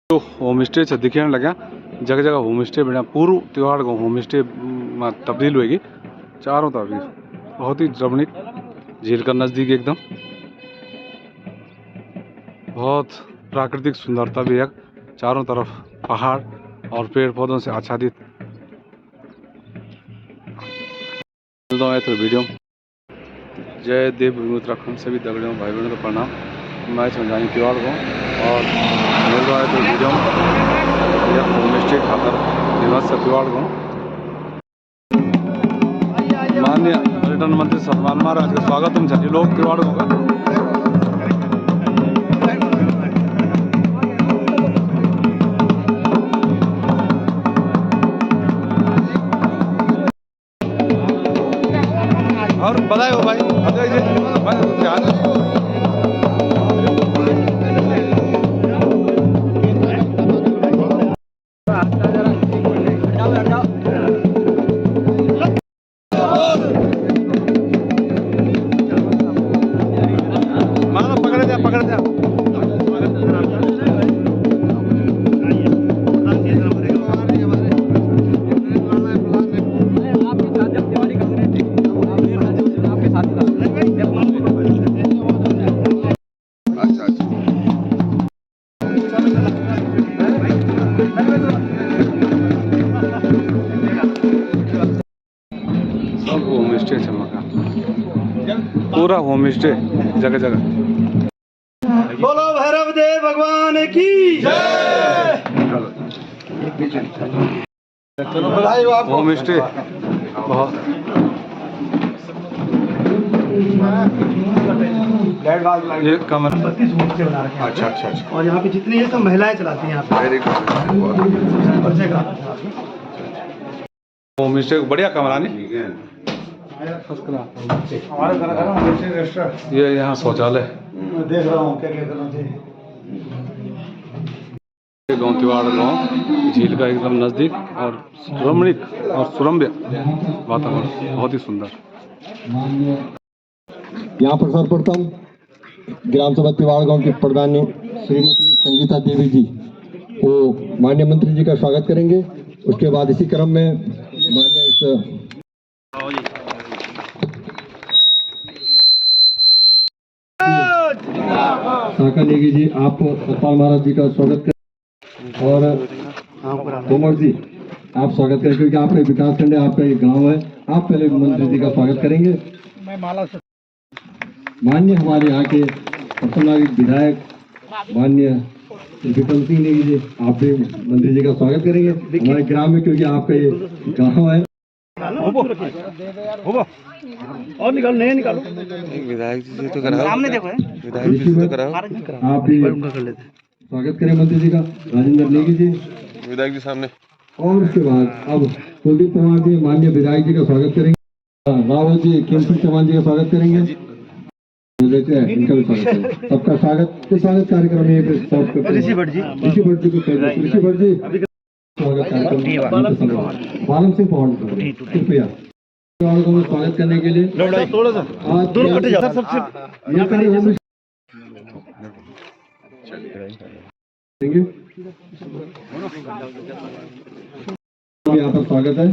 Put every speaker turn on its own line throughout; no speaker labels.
जो home stay से दिखने लगा जगह जगह होम स्टे बढ़िया पूर्व त्यौहार को होम स्टे में तब्दील होगी चारों तरफ बहुत ही रमणीक झील का नज़दीक एकदम बहुत प्राकृतिक सुंदरता भी है चारों तरफ पहाड़ और पेड़ पौधों से आच्छादित। तो वीडियो जय देव भूमि उत्तराखंड सभी दगड़ियों भाई बहनों को प्रणाम। मैं समझाई त्यौहार को और मेरे द्वारा तो वीडियो होम स्टे खातर निवास त्यौहार को माननीय पर्यटन मंत्री सलमान महाराज का स्वागत तुम लोग त्यौहार होगा। और बधाई हो भाई पकड़ दिया सब होम स्टे चमका पूरा होम स्टे जगह जगह।
बोलो भैरव देव भगवान की जय। चलो बधाई हो आपको।
होम स्टे बहुत ये कमरा
32 होम स्टे बना रखे हैं।
अच्छा अच्छा अच्छा।
और यहाँ पे जितनी है सब महिलाएं चलाती हैं यहाँ पे।
Very good. होम स्टे बढ़िया कमरा नहीं
हमारे घर का
ये यहाँ शौचालय
देख रहा हूँ क्या क्या करना चाहिए।
गाँव तिवाड़ गाँव झील का एकदम नज़दीक और रमणीक और सुरम्य वातावरण बहुत ही सुंदर।
यहाँ पर सर्वप्रथम ग्राम सभा तिवाड़ गांव की प्रधान श्रीमती संगीता देवी जी वो माननीय मंत्री जी का स्वागत करेंगे। उसके बाद इसी क्रम में माननीय इस शाखा नेगी जी आप सतपाल महाराज जी का स्वागत करें और तोमर जी आप स्वागत करें क्योंकि आपका विकास खंड है, आपका ये गांव है। आप पहले मंत्री जी का स्वागत करेंगे। माननीय हमारे यहाँ के प्रथम विधायक माननीय विक्रम सिंह नेगी जी आप भी मंत्री जी का स्वागत करेंगे हमारे ग्राम में क्योंकि आपका ये गाँव है।
और निकालो नहीं निकालो
विधायक जी से तो कराओ
सामने देखो
विधायक जी से तो कराओ
आप भी स्वागत करें मंत्री जी का राजेंद्र नेगी जी
विधायक जी सामने।
और उसके बाद अब कुलदीप पवार जी माननीय विधायक जी का स्वागत करेंगे। रावल जी खेम सिंह चौहान जी का स्वागत करेंगे। इनका भी स्वागत करेंगे। सबका स्वागत कार्यक्रम में ऋषि भट्ट जी स्वागत कार्यक्रम बालम सिंह पवार जी कृपया स्वागत करने के लिए
थोड़ा सा दोनों कटे जाओ सबसे
यहाँ पर स्वागत है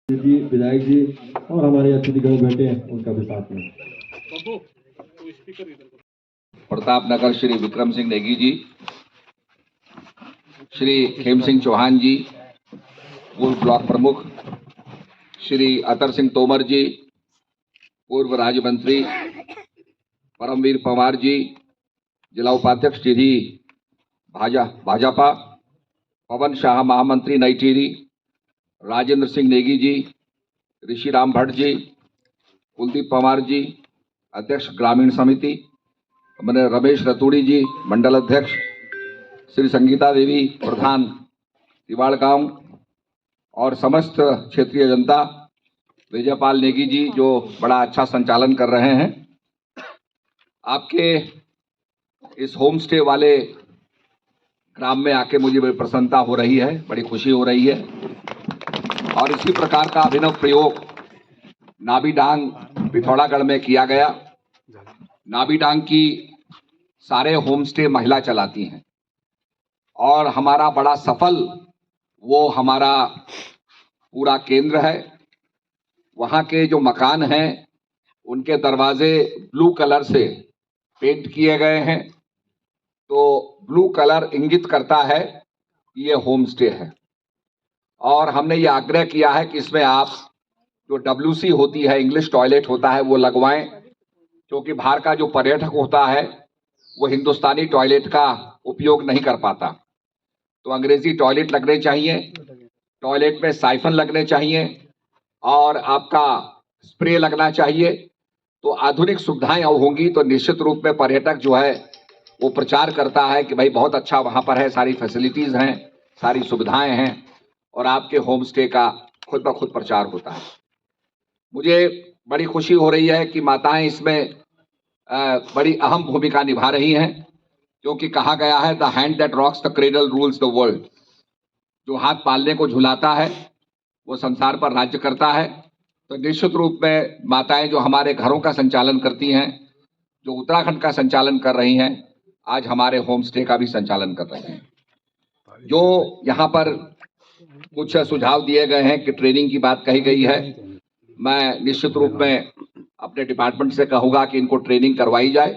जी विधायक जी और हमारे अतिथिगण बैठे हैं उनका भी साथ में।
प्रताप नगर श्री विक्रम सिंह नेगी जी, श्री खेम सिंह चौहान जी पूर्व ब्लॉक प्रमुख, श्री अतर सिंह तोमर जी पूर्व राज्य मंत्री, परमवीर पवार जी जिला उपाध्यक्ष टिहरी भाजपा, पवन शाह महामंत्री नई टिहरी, राजेंद्र सिंह नेगी जी, ऋषि राम भट्ट जी, कुलदीप पवार जी अध्यक्ष ग्रामीण समिति, मैंने रमेश रतूड़ी जी मंडल अध्यक्ष, श्री संगीता देवी प्रधान तिवाड़ गांव और समस्त क्षेत्रीय जनता, विजयपाल नेगी जी जो बड़ा अच्छा संचालन कर रहे हैं। आपके इस होम स्टे वाले ग्राम में आके मुझे बड़ी प्रसन्नता हो रही है, बड़ी खुशी हो रही है। और इसी प्रकार का अभिनव प्रयोग नाबी डांग पिथौरागढ़ में किया गया। नाबी डांग की सारे होम स्टे महिला चलाती हैं और हमारा बड़ा सफल वो हमारा पूरा केंद्र है। वहाँ के जो मकान हैं उनके दरवाजे ब्लू कलर से पेंट किए गए हैं, तो ब्लू कलर इंगित करता है कि ये होम स्टे है। और हमने ये आग्रह किया है कि इसमें आप जो WC होती है, इंग्लिश टॉयलेट होता है, वो लगवाएं, क्योंकि बाहर का जो पर्यटक होता है वो हिंदुस्तानी टॉयलेट का उपयोग नहीं कर पाता। तो अंग्रेजी टॉयलेट लगने चाहिए, टॉयलेट में साइफन लगने चाहिए और आपका स्प्रे लगना चाहिए। तो आधुनिक सुविधाएं होंगी तो निश्चित रूप में पर्यटक जो है वो प्रचार करता है कि भाई बहुत अच्छा वहाँ पर है, सारी फैसिलिटीज हैं, सारी सुविधाएं हैं, और आपके होम स्टे का खुद ब खुद प्रचार होता है। मुझे बड़ी खुशी हो रही है कि माताएं इसमें बड़ी अहम भूमिका निभा रही हैं, क्योंकि कहा गया है the hand that rocks the cradle rules the world. जो हाथ पालने को झुलाता है वो संसार पर राज्य करता है। तो निश्चित रूप में माताएं जो हमारे घरों का संचालन करती हैं, जो उत्तराखंड का संचालन कर रही हैं, आज हमारे होम स्टे का भी संचालन कर रही हैं। जो यहाँ पर कुछ सुझाव दिए गए हैं कि ट्रेनिंग की बात कही गई है, मैं निश्चित रूप में अपने डिपार्टमेंट से कहूँगा कि इनको ट्रेनिंग करवाई जाए,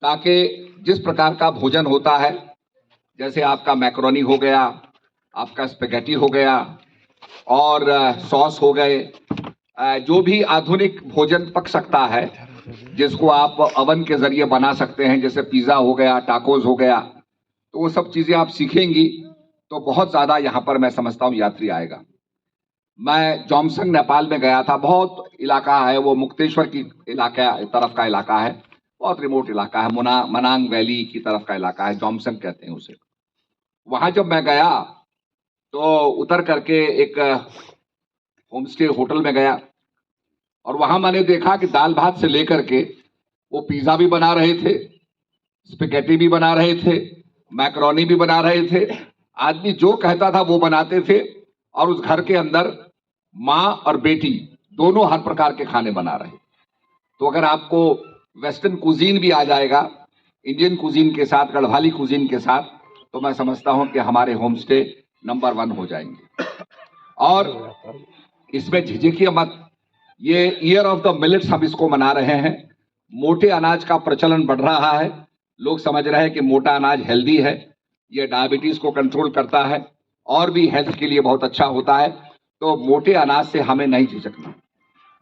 ताकि जिस प्रकार का भोजन होता है, जैसे आपका मैक्रोनी हो गया, आपका स्पेगेटी हो गया और सॉस हो गए, जो भी आधुनिक भोजन पक सकता है जिसको आप अवन के जरिए बना सकते हैं, जैसे पिज़्ज़ा हो गया, टाकोस हो गया, तो वो सब चीज़ें आप सीखेंगी तो बहुत ज़्यादा यहाँ पर मैं समझता हूँ यात्री आएगा। मैं जोमसंग नेपाल में गया था, बहुत इलाका है वो, मुक्तेश्वर की इलाका तरफ का इलाका है, बहुत रिमोट इलाका है, मनांग वैली की तरफ का इलाका है, जोमसंग कहते हैं उसे। वहाँ जब मैं गया तो उतर करके एक होम स्टे होटल में गया और वहाँ मैंने देखा कि दाल भात से लेकर के वो पिज़्ज़ा भी बना रहे थे, स्पेगेटी भी बना रहे थे, मैक्रोनी भी बना रहे थे। आदमी जो कहता था वो बनाते थे, और उस घर के अंदर माँ और बेटी दोनों हर प्रकार के खाने बना रहे। तो अगर आपको वेस्टर्न कुजीन भी आ जाएगा इंडियन कुजीन के साथ, गढ़वाली कुजीन के साथ, तो मैं समझता हूं कि हमारे होम स्टे नंबर 1 हो जाएंगे। और इसमें झिझकिए मत, ये ईयर ऑफ द मिलेट्स हम इसको मना रहे हैं। मोटे अनाज का प्रचलन बढ़ रहा है, लोग समझ रहे हैं कि मोटा अनाज हेल्दी है, ये डायबिटीज को कंट्रोल करता है और भी हेल्थ के लिए बहुत अच्छा होता है। तो मोटे अनाज से हमें नहीं झिझकना।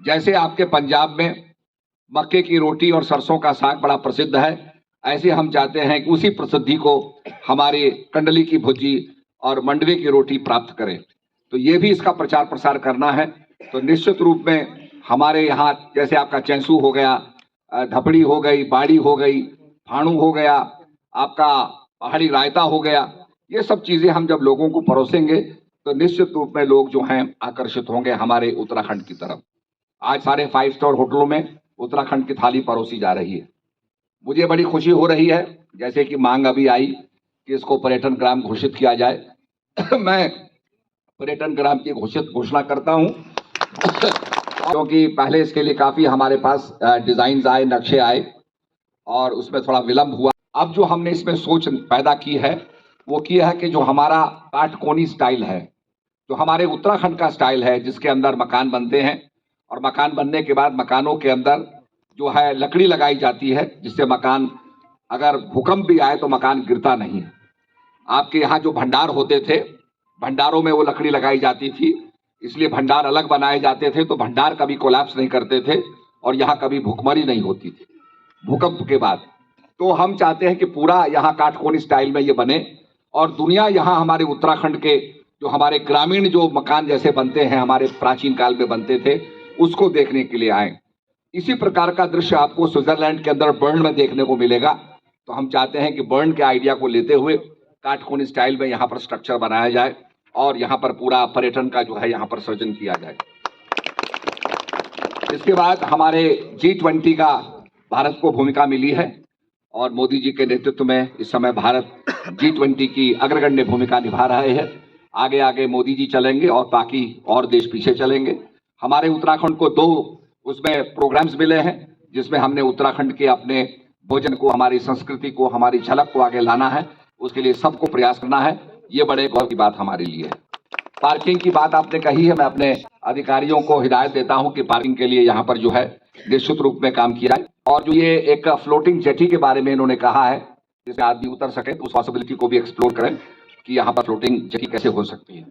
जैसे आपके पंजाब में मक्के की रोटी और सरसों का साग बड़ा प्रसिद्ध है, ऐसे हम चाहते हैं कि उसी प्रसिद्धि को हमारे कंडली की भुजी और मंडवे की रोटी प्राप्त करें। तो ये भी इसका प्रचार प्रसार करना है। तो निश्चित रूप में हमारे यहाँ जैसे आपका चैंसू हो गया, धपड़ी हो गई, बाड़ी हो गई, फाणू हो गया, आपका पहाड़ी रायता हो गया, ये सब चीजें हम जब लोगों को परोसेंगे तो निश्चित रूप में लोग जो हैं आकर्षित होंगे हमारे उत्तराखंड की तरफ। आज सारे 5 स्टार होटलों में उत्तराखंड की थाली परोसी जा रही है। मुझे बड़ी खुशी हो रही है, जैसे कि मांग अभी आई कि इसको पर्यटन ग्राम घोषित किया जाए। मैं पर्यटन ग्राम की घोषणा करता हूं क्योंकि पहले इसके लिए काफी हमारे पास डिजाइन आए, नक्शे आए और उसमें थोड़ा विलंब हुआ। अब जो हमने इसमें सोच पैदा की है वो किया है कि जो हमारा काटकोनी स्टाइल है, जो हमारे उत्तराखंड का स्टाइल है, जिसके अंदर मकान बनते हैं और मकान बनने के बाद मकानों के अंदर जो है लकड़ी लगाई जाती है, जिससे मकान अगर भूकंप भी आए तो मकान गिरता नहीं है। आपके यहाँ जो भंडार होते थे, भंडारों में वो लकड़ी लगाई जाती थी, इसलिए भंडार अलग बनाए जाते थे, तो भंडार कभी कोलैप्स नहीं करते थे और यहाँ कभी भूखमरी नहीं होती थी भूकंप के बाद। तो हम चाहते हैं कि पूरा यहाँ काटकोनी स्टाइल में ये बने और दुनिया यहाँ हमारे उत्तराखंड के जो हमारे ग्रामीण जो मकान जैसे बनते हैं, हमारे प्राचीन काल में बनते थे, उसको देखने के लिए आए। इसी प्रकार का दृश्य आपको स्विट्जरलैंड के अंदर बर्न में देखने को मिलेगा। तो हम चाहते हैं कि बर्न के आइडिया को लेते हुए काटकोनी स्टाइल में यहाँ पर स्ट्रक्चर बनाया जाए और यहाँ पर पूरा पर्यटन का जो है यहाँ पर सृजन किया जाए। इसके बाद हमारे G20 का भारत को भूमिका मिली है और मोदी जी के नेतृत्व में इस समय भारत G20 की अग्रगण्य भूमिका निभा रहे हैं। आगे आगे मोदी जी चलेंगे और बाकी और देश पीछे चलेंगे। हमारे उत्तराखंड को 2 उसमें प्रोग्राम्स मिले हैं, जिसमें हमने उत्तराखंड के अपने भोजन को, हमारी संस्कृति को, हमारी झलक को आगे लाना है, उसके लिए सबको प्रयास करना है। ये बड़े गौरव की बात हमारे लिए है। पार्किंग की बात आपने कही है, मैं अपने अधिकारियों को हिदायत देता हूं कि पार्किंग के लिए यहाँ पर जो है निश्चित रूप में काम किया जाए। और जो ये एक फ्लोटिंग जेटी के बारे में इन्होंने कहा है, जिससे आदमी उतर सके, तो उस पॉसिबिलिटी को भी एक्सप्लोर करें कि यहाँ पर फ्लोटिंग जेटी कैसे हो सकती है।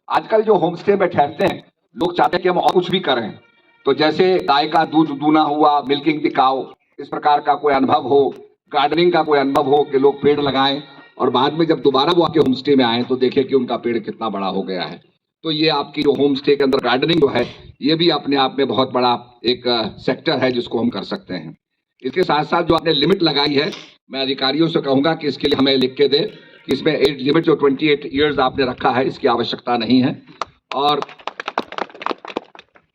आजकल जो होम स्टे में ठहरते हैं लोग, चाहते हैं कि हम और कुछ भी करें, तो जैसे गाय का दूध दूना हुआ, मिल्किंग द काउ, इस प्रकार का कोई अनुभव हो, गार्डनिंग का कोई अनुभव हो कि लोग पेड़ लगाएं और बाद में जब दोबारा वो आके होम स्टे में आए तो देखें कि उनका पेड़ कितना बड़ा हो गया है। तो ये आपकी जो होम स्टे के अंदर गार्डनिंग जो है, ये भी अपने आप में बहुत बड़ा एक सेक्टर है जिसको हम कर सकते हैं। इसके साथ साथ जो आपने लिमिट लगाई है, मैं अधिकारियों से कहूंगा कि इसके लिए हमें लिख के दे कि इसमें एज लिमिट जो 28 ईयर्स आपने रखा है, इसकी आवश्यकता नहीं है। और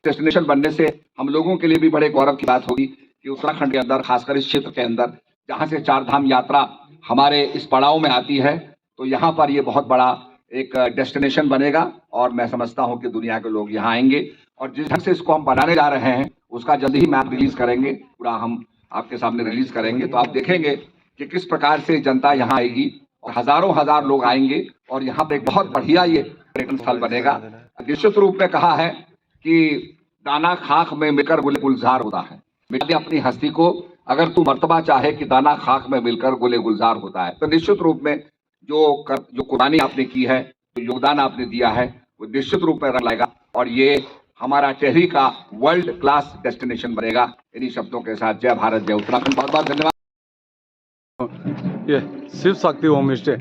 डेस्टिनेशन बनने से हम लोगों के लिए भी बड़े गौरव की बात होगी कि उत्तराखंड के अंदर, खासकर इस क्षेत्र के अंदर, जहां से चार धाम यात्रा हमारे इस पड़ाव में आती है, तो यहाँ पर ये बहुत बड़ा एक डेस्टिनेशन बनेगा और मैं समझता हूं कि दुनिया के लोग यहाँ आएंगे। और जिस ढंग से इसको हम बनाने जा रहे हैं, उसका जल्दी ही मैप रिलीज करेंगे, पूरा हम आपके सामने रिलीज करेंगे, तो आप देखेंगे कि किस प्रकार से जनता यहाँ आएगी और हजारों हजार लोग आएंगे और यहाँ पे एक बहुत बढ़िया ये पर्यटन स्थल बनेगा। निश्चित रूप में कहा है कि दाना खाक में मिलकर गुले गुलजार होता है। मिटा दे अपनी हस्ती को, अगर तू मर्तबा चाहे कि दाना खाक में मिलकर गुले गुलजार होता है। तो निश्चित रूप में जो कुर्बानी आपने की है, जो योगदान आपने दिया है, वो निश्चित रूप में रंग लाएगा और ये हमारा टेहरी का वर्ल्ड क्लास डेस्टिनेशन बनेगा। इन्हीं शब्दों के साथ जय भारत, जय उत्तराखंड। बहुत बहुत धन्यवाद।
ये शिव शक्ति होम स्टे,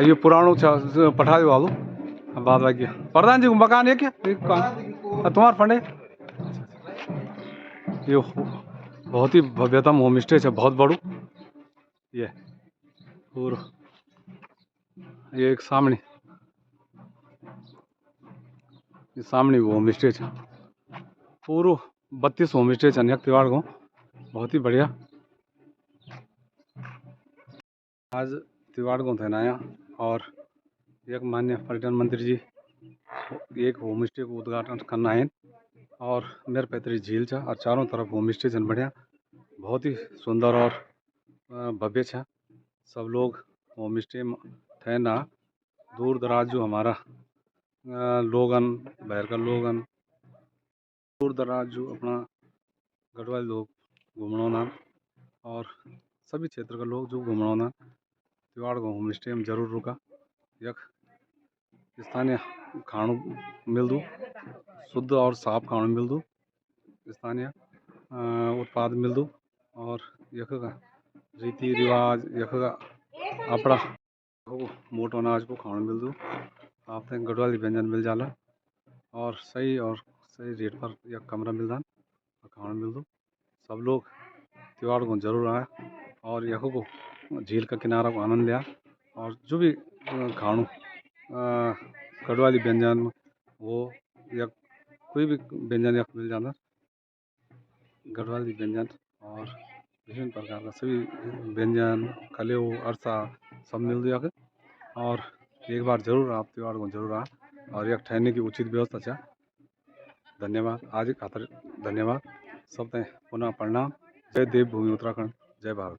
ये पुराणों पठा दो वालों बात बाकी प्रधान जी को मकान है क्या, तुम्हारा फंड है। ये बहुत ही भव्यतम होम स्टे है, बहुत बड़ू ये। और ये एक सामने वो होम स्टे है, पूरा 32 होम स्टे है तिवाड़ को, बहुत ही बढ़िया। आज तिवाड़ को थे नया और एक मान्य पर्यटन मंत्री जी एक होम स्टे को उद्घाटन करना है और मेरे पैतरी झील छा और चारों तरफ होम स्टे छन बढ़िया, बहुत ही सुंदर और भव्य छा। सब लोग होम स्टे में ठहरना, दूर दराज जो हमारा लोगन, बाहर का लोगन, दूर दराज जो अपना गढ़वाल लोग घूमना ना और सभी क्षेत्र का लोग जो घूमना ना, तिवाड़ को होम स्टे में जरूर रुका। यख स्थानीय खाणु मिलदू, शुद्ध और साफ खाणु मिलदू, स्थानीय उत्पाद मिलदू और यख का रीति रिवाज, यख का अपना मोटो अनाज को खाणु मिलदू। आपने गढ़वाली व्यंजन मिल जाला और सही रेट पर यह कमरा मिलदा और खाणु मिलदू। सब लोग तिवाड़ को जरूर आए और यख को झील का किनारा को आनंद लिया और जो भी खाणु गढ़वाली व्यंजन वो या कोई भी व्यंजन यख मिल जाता, गढ़वाली व्यंजन और विभिन्न प्रकार का सभी व्यंजन, कलेऊ, अरसा सब मिल दिया। और एक बार जरूर आप तिवाड़ को जरूर आ और यह ठहरने की उचित व्यवस्था है। धन्यवाद, आज खातर धन्यवाद। सब पुनः प्रणाम। जय देवभूमि उत्तराखंड, जय भारत।